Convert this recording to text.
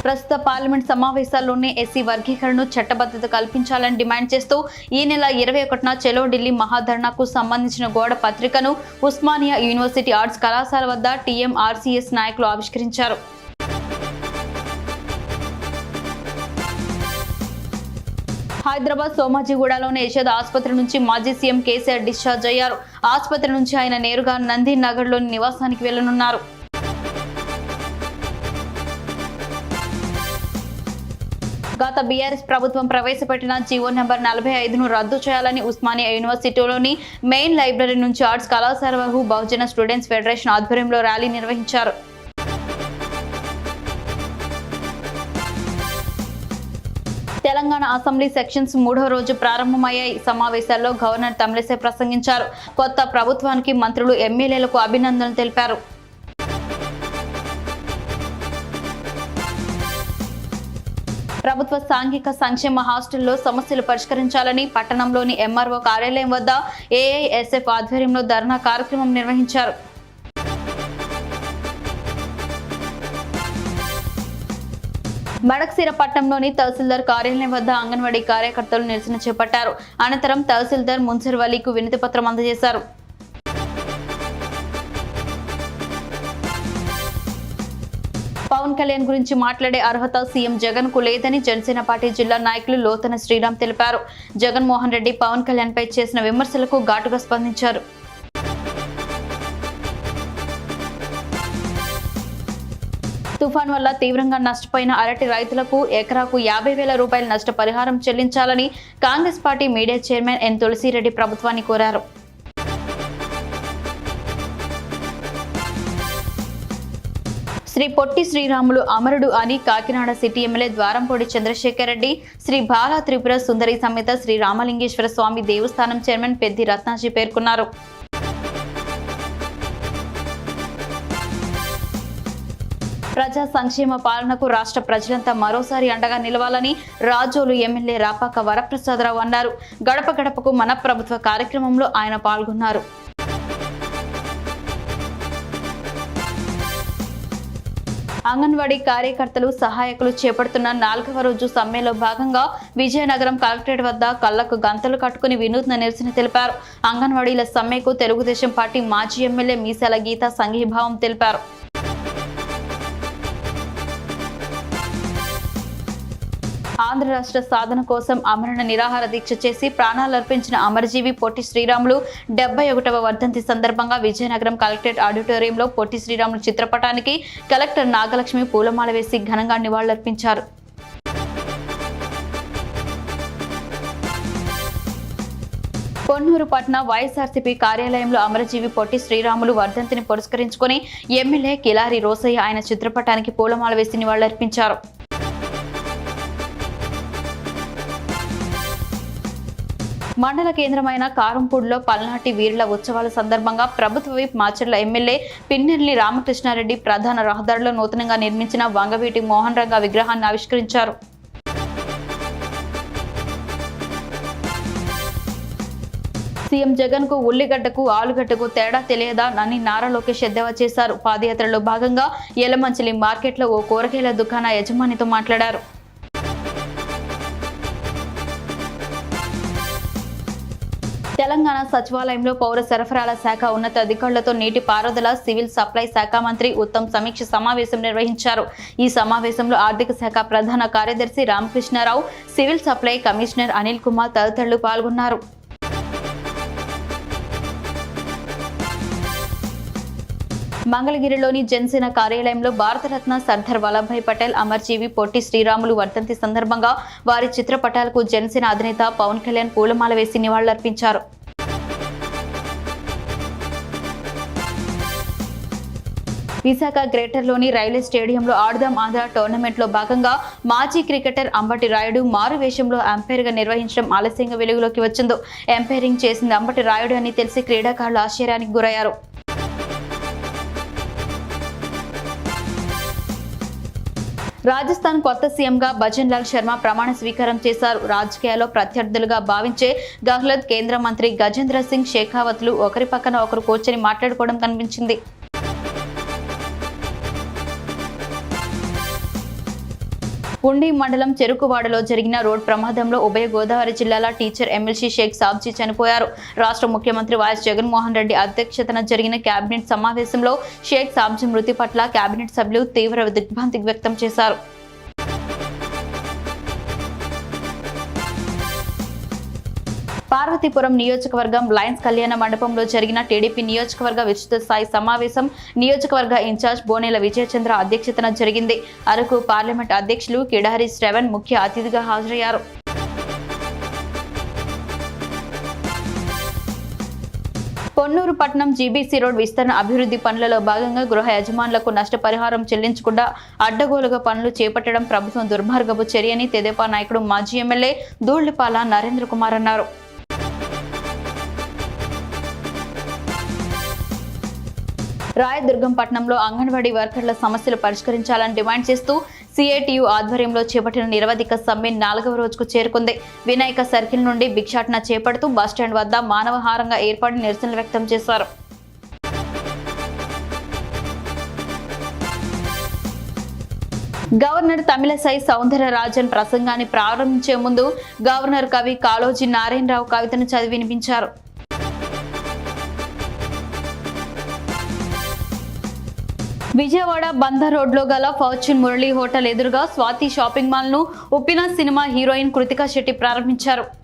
ప్రస్తుత parliament సమావేశాల్లోనే SC వర్గీకరణను చట్టబద్ధత కల్పించాలని డిమాండ్ చేస్తూ ఈ నెల 21న చెలో ఢిల్లీ మహాధర్నాకు సంబంధించిన గోడ పత్రికను ఉస్మానియా యూనివర్సిటీ ఆర్ట్స్ కళాశాల వద్ద టీఎంఆర్సీఎస్ నాయకులు ఆవిష్కరించారు. హైదరాబాద్ సోమాజిగూడలోని యశోద ఆసుపత్రి నుంచి మాజీ సీఎం కేసీఆర్ డిశ్చార్జ్ అయ్యారు. ఆసుపత్రి నుంచి ఆయన నేరుగా నంది నగర్లోని నివాసానికి వెళ్లనున్నారు. గత బీఆర్ఎస్ ప్రభుత్వం ప్రవేశపెట్టిన జీవో నెంబర్ 45ను రద్దు చేయాలని ఉస్మానియా యూనివర్సిటీలోని మెయిన్ లైబ్రరీ నుంచి ఆర్ట్స్ కళాశాల వరకు బహుజన స్టూడెంట్స్ ఫెడరేషన్ ఆధ్వర్యంలో ర్యాలీ నిర్వహించారు. తెలంగాణ అసెంబ్లీ సెక్షన్స్ 3వ రోజు ప్రారంభమయ్యాయి. సమావేశాల్లో గవర్నర్ తమిళిసై ప్రసంగించారు. కొత్త ప్రభుత్వానికి మంత్రులు, ఎమ్మెల్యేలకు అభినందనలు తెలిపారు. ప్రభుత్వ సాంఘిక సంక్షేమ హాస్టల్లో సమస్యలు పరిష్కరించాలని పట్టణంలోని ఎంఆర్ఓ కార్యాలయం వద్ద ఏఐఎస్ఎఫ్ ఆధ్వర్యంలో ధర్నా కార్యక్రమం నిర్వహించారు. మడక్సిర పట్టణంలోని తహసీల్దార్ కార్యాలయం వద్ద అంగన్వాడీ కార్యకర్తలు నిరసన చేపట్టారు. అనంతరం తహసీల్దార్ మున్సిర్ వలీకు వినతి పత్రం అందజేశారు. పవన్ కళ్యాణ్ గురించి మాట్లాడే అర్హత సీఎం జగన్ కు లేదని జనసేన పార్టీ జిల్లా నాయకులు లోతన శ్రీరామ్ తెలిపారు. జగన్మోహన్ రెడ్డి పవన్ కళ్యాణ్ పై చేసిన విమర్శలకు ఘాటుగా స్పందించారు. తుఫాన్ వల్ల తీవ్రంగా నష్టపోయిన అరటి రైతులకు ఎకరాకు 50,000 రూపాయల నష్టపరిహారం చెల్లించాలని Congress party media chairman N Tulasireddy ప్రభుత్వాన్ని కోరారు. శ్రీ పొట్టి శ్రీరాములు అమరుడు అని కాకినాడ సిటీ ఎమ్మెల్యే ద్వారంపూడి చంద్రశేఖర్ రెడ్డి, శ్రీ బాలా త్రిపుర సుందరి సమేత శ్రీ రామలింగేశ్వర స్వామి దేవస్థానం చైర్మన్ పెద్ది రత్నాజీ పేర్కొన్నారు. ప్రజా సంక్షేమ పాలనకు రాష్ట్ర ప్రజలంతా మరోసారి అండగా నిలవాలని రాజోలు ఎమ్మెల్యే రాపాక వరప్రసాదరావు అన్నారు. గడప గడపకు మన ప్రభుత్వ కార్యక్రమంలో ఆయన పాల్గొన్నారు. అంగన్వాడీ కార్యకర్తలు, సహాయకులు చేపడుతున్న 4వ రోజు సమ్మెలో భాగంగా విజయనగరం కలెక్టరేట్ వద్ద కళ్లకు గంతలు కట్టుకుని వినూత్న నిరసన తెలిపారు. అంగన్వాడీల సమ్మెకు తెలుగుదేశం పార్టీ మాజీ ఎమ్మెల్యే మీసాల గీత సంఘీభావం తెలిపారు. ఆంధ్ర రాష్ట్ర సాధన కోసం అమరణ నిరాహార దీక్ష చేసి ప్రాణాలర్పించిన అమరజీవి పొట్టి శ్రీరాములు 71వ వర్ధంతి సందర్భంగా విజయనగరం కలెక్టరేట్ ఆడిటోరియంలో పొట్టి శ్రీరాములు చిత్రపటానికి కలెక్టర్ నాగలక్ష్మి పూలమాల వేసి ఘనంగా నివాళులర్పించారు. పొన్నూరు పట్న వైఎస్ఆర్సీపీ కార్యాలయంలో అమరజీవి పొట్టి శ్రీరాములు వర్ధంతిని పురస్కరించుకుని ఎమ్మెల్యే కిలారి రోసయ్య ఆయన చిత్రపటానికి పూలమాల వేసి నివాళులర్పించారు. మండల కేంద్రమైన కారంపూడిలో పల్నాటి వీరుల ఉత్సవాల సందర్భంగా ప్రభుత్వ విప్ మాచర్ల ఎమ్మెల్యే పిన్నెల్లి రామకృష్ణారెడ్డి ప్రధాన రహదారిలో నూతనంగా నిర్మించిన వంగవీటి మోహన్ రంగ విగ్రహాన్ని ఆవిష్కరించారు. సీఎం జగన్ కు ఉల్లిగడ్డకు ఆలుగడ్డకు తేడా తెలియదా అని నారా లోకేష్ ఎద్దేవా చేశారు. పాదయాత్రలో భాగంగా యలమంచిలి మార్కెట్లో ఓ కూరగాయల దుకాణ యజమానితో మాట్లాడారు. తెలంగాణ సచివాలయంలో పౌర సరఫరాల శాఖ ఉన్నత అధికారులతో నీటి పారుదల, సివిల్ సప్లై శాఖ మంత్రి ఉత్తమ్ సమీక్ష సమావేశం నిర్వహించారు. ఈ సమావేశంలో ఆర్థిక శాఖ ప్రధాన కార్యదర్శి Ramakrishnarao, civil supply commissioner Anil Kumar తదితరులు పాల్గొన్నారు. మంగళగిరిలోని జనసేన కార్యాలయంలో భారతరత్న సర్దార్ వల్లభాయ్ పటేల్, అమర్జీవి పొట్టి శ్రీరాములు వర్ధంతి సందర్భంగా వారి చిత్రపటాలకు జనసేన అధినేత పవన్ కళ్యాణ్ పూలమాల వేసి నివాళులర్పించారు. విశాఖ గ్రేటర్లోని రైల్వే స్టేడియంలో ఆడుదాం ఆంధ్ర టోర్నమెంట్లో భాగంగా మాజీ క్రికెటర్ అంబటి రాయుడు మారు వేషంలో అంపైర్గా నిర్వహించడం ఆలస్యంగా వెలుగులోకి వచ్చిందో. ఎంపైరింగ్ చేసింది అంబటి రాయుడు అని తెలిసి క్రీడాకారులు ఆశ్చర్యానికి గురయ్యారు. రాజస్థాన్ కొత్త సీఎంగా భజన్ లాల్ శర్మ ప్రమాణ స్వీకారం చేశారు. రాజకీయాల్లో ప్రత్యర్థులుగా భావించే గహ్లత్, కేంద్ర మంత్రి గజేంద్ర సింగ్ షేఖావత్లు ఒకరి పక్కన ఒకరు కూర్చొని మాట్లాడుకోవడం కనిపించింది. ఉండి మండలం చెరుకువాడలో జరిగిన రోడ్ ప్రమాదంలో ఉభయ గోదావరి జిల్లాల టీచర్ ఎమ్మెల్సీ షేక్ సాబ్జీ చనిపోయారు. రాష్ట్ర ముఖ్యమంత్రి వైఎస్ జగన్మోహన్ రెడ్డి అధ్యక్షతన జరిగిన కేబినెట్ సమావేశంలో షేక్ సాబ్జీ మృతి పట్ల కేబినెట్ సభ్యులు తీవ్ర దిగ్భ్రాంతి వ్యక్తం చేశారు. పార్వతీపురం నియోజకవర్గం లయన్స్ కళ్యాణ మండపంలో జరిగిన టీడీపీ నియోజకవర్గ విస్తృత స్థాయి సమావేశం నియోజకవర్గ ఇన్ఛార్జ్ బోనేల విజయచంద్ర అధ్యక్షతన జరిగింది. అరకు పార్లమెంట్ అధ్యక్షులు కిడారి శ్రవణ్ ముఖ్య అతిథిగా హాజరయ్యారు. పొన్నూరు పట్టణం జీబీసీ రోడ్ విస్తరణ అభివృద్ధి పనులలో భాగంగా గృహ యజమానులకు నష్టపరిహారం చెల్లించకుండా అడ్డగోలుగా పనులు చేపట్టడం ప్రభుత్వం దుర్మార్గపు చర్యని తెదేపా నాయకుడు మాజీ ఎమ్మెల్యే ధూళ్లిపాల నరేంద్ర కుమార్ అన్నారు. రాయదుర్గం పట్టణంలో అంగన్వాడీ వర్కర్ల సమస్యలు పరిష్కరించాలని డిమాండ్ చేస్తూ సిఐటియు ఆధ్వర్యంలో చేపట్టిన నిరవధిక సమ్మె 4వ రోజుకు చేరుకుంది. వినాయక సర్కిల్ నుండి భిక్షాటన చేపడుతూ బస్టాండ్ వద్ద మానవహారంగా ఏర్పడి నిరసనలు వ్యక్తం చేశారు. గవర్నర్ తమిళసై సౌందరరాజన్ ప్రసంగాన్ని ప్రారంభించే ముందు గవర్నర్ కవి కాళోజీ నారాయణరావు కవితను చదివి వినిపించారు. విజయవాడ బందర్ రోడ్లో గల ఫార్చ్యూన్ మురళీ హోటల్ ఎదురుగా స్వాతి షాపింగ్ మాల్ ను ఉప్పిన సినిమా హీరోయిన్ కృతికా శెట్టి ప్రారంభించారు.